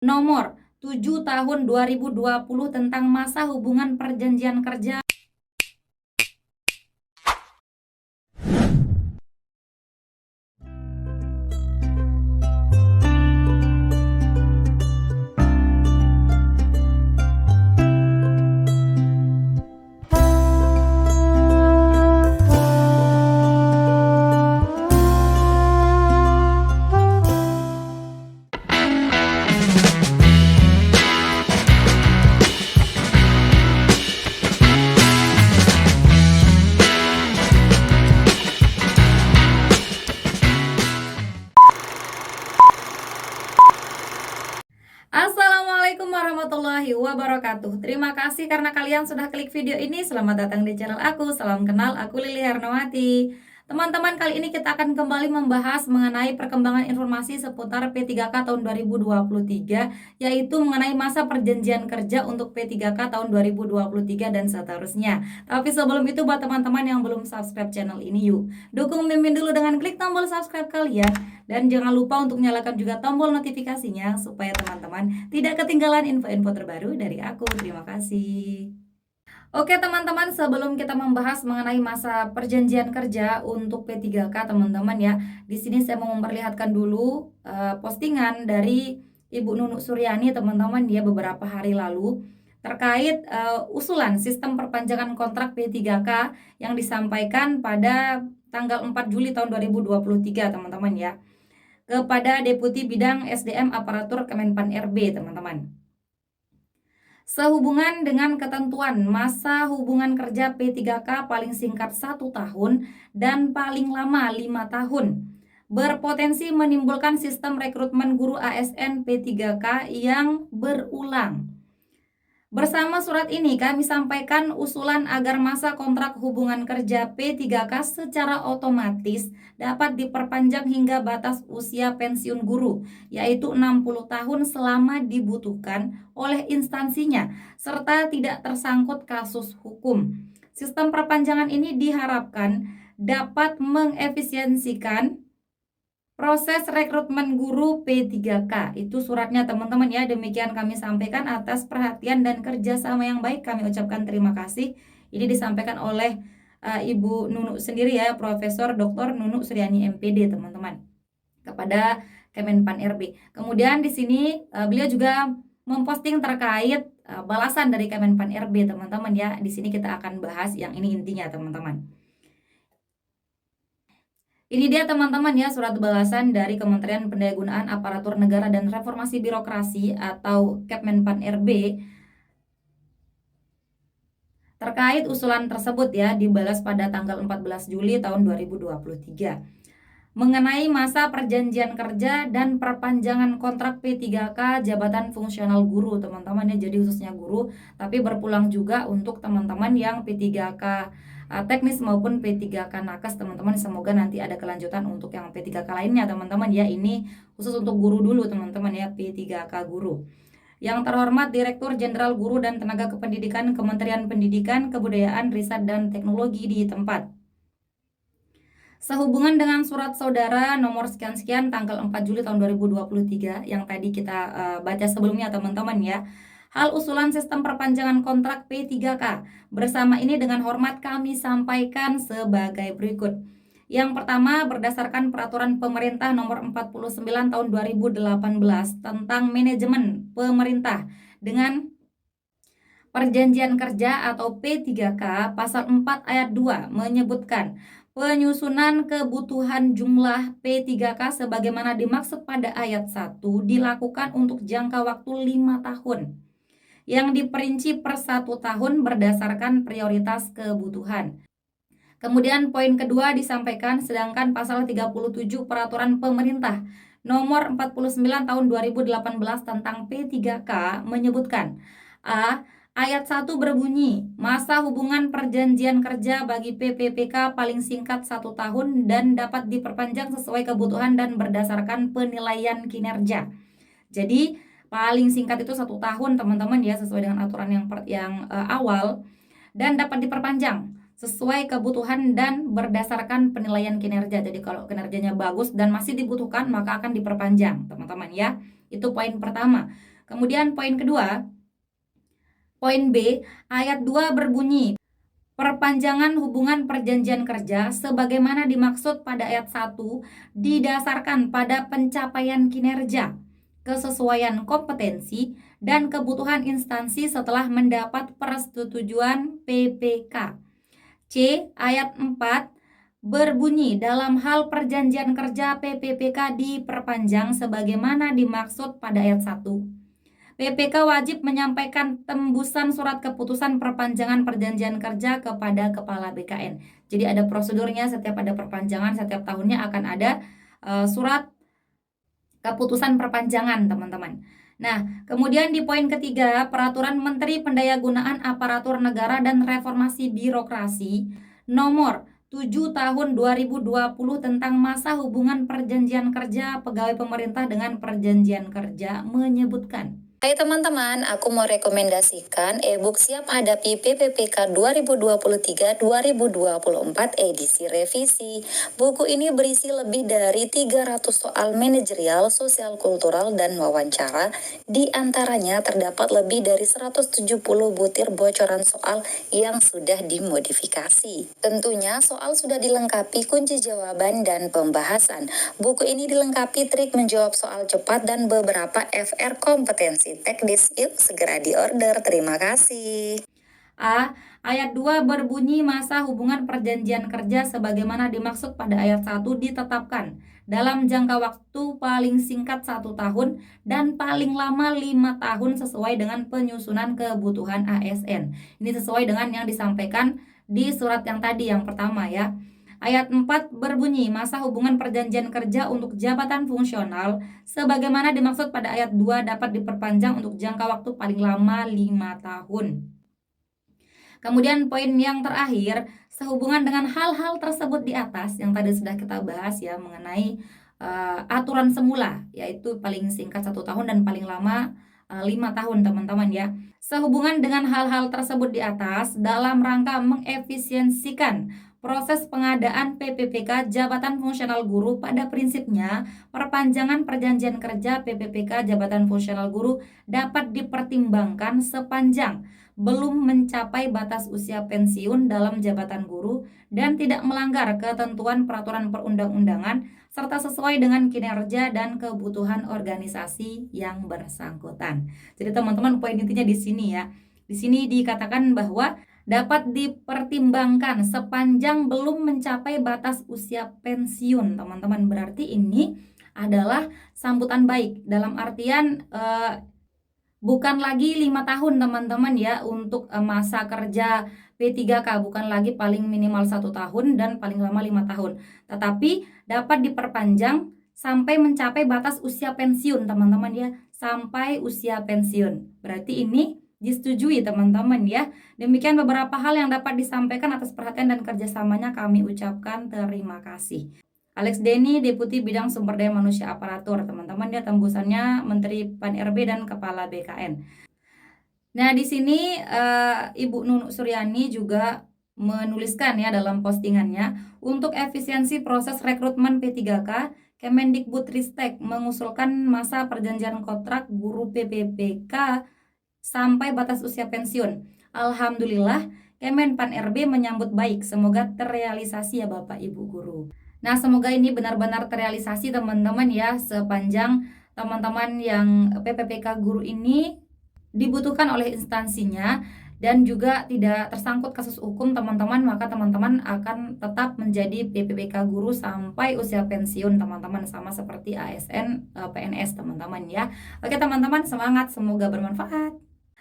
nomor 7 tahun 2020 tentang masa hubungan perjanjian kerja. Assalamualaikum warahmatullahi wabarakatuh. Terima kasih karena kalian sudah klik video ini. Selamat datang di channel aku. Salam kenal, aku Lili Hernawati. Teman-teman, kali ini kita akan kembali membahas mengenai perkembangan informasi seputar P3K tahun 2023, yaitu mengenai masa perjanjian kerja untuk P3K tahun 2023 dan seterusnya. Tapi sebelum itu, buat teman-teman yang belum subscribe channel ini, yuk dukung Mimin dulu dengan klik tombol subscribe kalian. Dan jangan lupa untuk nyalakan juga tombol notifikasinya supaya teman-teman tidak ketinggalan info-info terbaru dari aku. Terima kasih. Oke teman-teman, sebelum kita membahas mengenai masa perjanjian kerja untuk P3K teman-teman ya, di sini saya mau memperlihatkan dulu postingan dari Ibu Nunuk Suryani teman-teman ya beberapa hari lalu terkait usulan sistem perpanjangan kontrak P3K yang disampaikan pada tanggal 4 Juli tahun 2023 teman-teman ya, kepada Deputi Bidang SDM Aparatur Kemenpan RB teman-teman. Sehubungan dengan ketentuan masa hubungan kerja P3K paling singkat 1 tahun dan paling lama 5 tahun, berpotensi menimbulkan sistem rekrutmen guru ASN P3K yang berulang. Bersama surat ini kami sampaikan usulan agar masa kontrak hubungan kerja P3K secara otomatis dapat diperpanjang hingga batas usia pensiun guru, yaitu 60 tahun selama dibutuhkan oleh instansinya, serta tidak tersangkut kasus hukum. Sistem perpanjangan ini diharapkan dapat mengefisiensikan proses rekrutmen guru P3K. Itu suratnya teman-teman ya. Demikian kami sampaikan atas perhatian dan kerjasama yang baik. Kami ucapkan terima kasih. Ini disampaikan oleh Ibu Nunuk sendiri ya, Profesor Dr. Nunuk Suryani MPD teman-teman, kepada Kemenpan RB. Kemudian di sini beliau juga memposting terkait balasan dari Kemenpan RB teman-teman ya. Di sini kita akan bahas yang ini intinya teman-teman. Ini dia teman-teman ya, surat balasan dari Kementerian Pendayagunaan Aparatur Negara dan Reformasi Birokrasi atau Kemenpan RB terkait usulan tersebut ya, dibalas pada tanggal 14 Juli tahun 2023 mengenai masa perjanjian kerja dan perpanjangan kontrak P3K jabatan fungsional guru teman-teman ya. Jadi khususnya guru, tapi berpulang juga untuk teman-teman yang P3K teknis maupun P3K nakes teman-teman. Semoga nanti ada kelanjutan untuk yang P3K lainnya teman-teman ya. Ini khusus untuk guru dulu teman-teman ya, P3K guru. Yang terhormat Direktur Jenderal Guru dan Tenaga Kependidikan Kementerian Pendidikan, Kebudayaan, Riset dan Teknologi di tempat. Sehubungan dengan surat saudara nomor sekian-sekian tanggal 4 Juli tahun 2023 yang tadi kita baca sebelumnya teman-teman ya, hal usulan sistem perpanjangan kontrak P3K bersama ini dengan hormat kami sampaikan sebagai berikut. Yang pertama, berdasarkan peraturan pemerintah nomor 49 tahun 2018 tentang manajemen pemerintah dengan perjanjian kerja atau P3K, pasal 4 ayat 2 menyebutkan penyusunan kebutuhan jumlah P3K sebagaimana dimaksud pada ayat 1 dilakukan untuk jangka waktu 5 tahun yang diperinci per 1 tahun berdasarkan prioritas kebutuhan. Kemudian poin kedua disampaikan, sedangkan pasal 37 peraturan pemerintah nomor 49 tahun 2018 tentang P3K menyebutkan Ayat 1 berbunyi, masa hubungan perjanjian kerja bagi PPPK paling singkat 1 tahun dan dapat diperpanjang sesuai kebutuhan dan berdasarkan penilaian kinerja. Jadi paling singkat itu 1 tahun teman-teman ya, sesuai dengan aturan yang awal, dan dapat diperpanjang sesuai kebutuhan dan berdasarkan penilaian kinerja. Jadi kalau kinerjanya bagus dan masih dibutuhkan, maka akan diperpanjang, teman-teman ya. Itu poin pertama. Kemudian poin kedua, poin B, ayat 2 berbunyi, perpanjangan hubungan perjanjian kerja sebagaimana dimaksud pada ayat 1 didasarkan pada pencapaian kinerja, kesesuaian kompetensi, dan kebutuhan instansi setelah mendapat persetujuan PPK. C. Ayat 4 berbunyi, dalam hal perjanjian kerja PPPK diperpanjang sebagaimana dimaksud pada ayat 1. PPK wajib menyampaikan tembusan surat keputusan perpanjangan perjanjian kerja kepada Kepala BKN. Jadi ada prosedurnya, setiap ada perpanjangan, setiap tahunnya akan ada surat keputusan perpanjangan, teman-teman. Nah, kemudian di poin ketiga, Peraturan Menteri Pendayagunaan Aparatur Negara dan Reformasi Birokrasi nomor 7 tahun 2020 tentang masa hubungan perjanjian kerja pegawai pemerintah dengan perjanjian kerja menyebutkan. Hai teman-teman, aku mau rekomendasikan e-book Siap Hadapi PPPK 2023-2024 edisi revisi. Buku ini berisi lebih dari 300 soal manajerial, sosial kultural, dan wawancara. Di antaranya terdapat lebih dari 170 butir bocoran soal yang sudah dimodifikasi. Tentunya soal sudah dilengkapi kunci jawaban dan pembahasan. Buku ini dilengkapi trik menjawab soal cepat dan beberapa FR kompetensi teknis. Yuk segera diorder. Terima kasih. A. Ayat 2 berbunyi, masa hubungan perjanjian kerja sebagaimana dimaksud pada ayat 1 ditetapkan dalam jangka waktu paling singkat 1 tahun dan paling lama 5 tahun sesuai dengan penyusunan kebutuhan ASN. Ini sesuai dengan yang disampaikan di surat yang tadi, yang pertama ya. Ayat 4 berbunyi, masa hubungan perjanjian kerja untuk jabatan fungsional sebagaimana dimaksud pada ayat 2 dapat diperpanjang untuk jangka waktu paling lama 5 tahun. Kemudian poin yang terakhir, sehubungan dengan hal-hal tersebut di atas yang tadi sudah kita bahas ya, mengenai aturan semula, yaitu paling singkat 1 tahun dan paling lama 5 tahun, teman-teman ya. Sehubungan dengan hal-hal tersebut di atas, dalam rangka mengefisiensikan proses pengadaan PPPK Jabatan Fungsional Guru, pada prinsipnya perpanjangan perjanjian kerja PPPK Jabatan Fungsional Guru dapat dipertimbangkan sepanjang belum mencapai batas usia pensiun dalam jabatan guru dan tidak melanggar ketentuan peraturan perundang-undangan serta sesuai dengan kinerja dan kebutuhan organisasi yang bersangkutan. Jadi teman-teman, poin intinya di sini ya. Di sini dikatakan bahwa dapat dipertimbangkan sepanjang belum mencapai batas usia pensiun, teman-teman. Berarti ini adalah sambutan baik dalam artian bukan lagi 5 tahun, teman-teman ya, untuk masa kerja P3K, bukan lagi paling minimal 1 tahun dan paling lama 5 tahun. Tetapi dapat diperpanjang sampai mencapai batas usia pensiun, teman-teman ya, sampai usia pensiun. Berarti ini disetujui, teman-teman ya. Demikian beberapa hal yang dapat disampaikan. Atas perhatian dan kerjasamanya kami ucapkan terima kasih. Alex Denny, Deputi Bidang Sumber Daya Manusia Aparatur, teman-teman ya, tembusannya Menteri Pan-RB dan Kepala BKN. Nah, di sini Ibu Nunuk Suryani juga menuliskan ya dalam postingannya, untuk efisiensi proses rekrutmen P3K, Kemendikbudristek mengusulkan masa perjanjian kontrak guru PPPK sampai batas usia pensiun. Alhamdulillah, Kemen Pan-RB menyambut baik. Semoga terrealisasi ya Bapak Ibu guru. Nah, semoga ini benar-benar terrealisasi, teman-teman ya, sepanjang teman-teman yang PPPK guru ini dibutuhkan oleh instansinya dan juga tidak tersangkut kasus hukum, teman-teman, maka teman-teman akan tetap menjadi PPPK guru sampai usia pensiun, teman-teman, sama seperti ASN PNS, teman-teman ya. Oke teman-teman, semangat, semoga bermanfaat.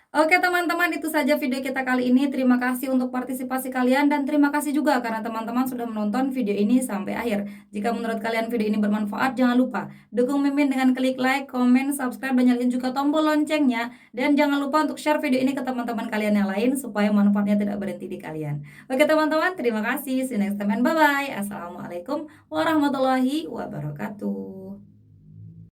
Oke teman-teman, itu saja video kita kali ini. Terima kasih untuk partisipasi kalian dan terima kasih juga karena teman-teman sudah menonton video ini sampai akhir. Jika menurut kalian video ini bermanfaat, jangan lupa dukung Mimin dengan klik like, komen, subscribe, dan nyalain juga tombol loncengnya. Dan jangan lupa untuk share video ini ke teman-teman kalian yang lain supaya manfaatnya tidak berhenti di kalian. Oke teman-teman, terima kasih. See you next time and bye-bye. Assalamualaikum warahmatullahi wabarakatuh.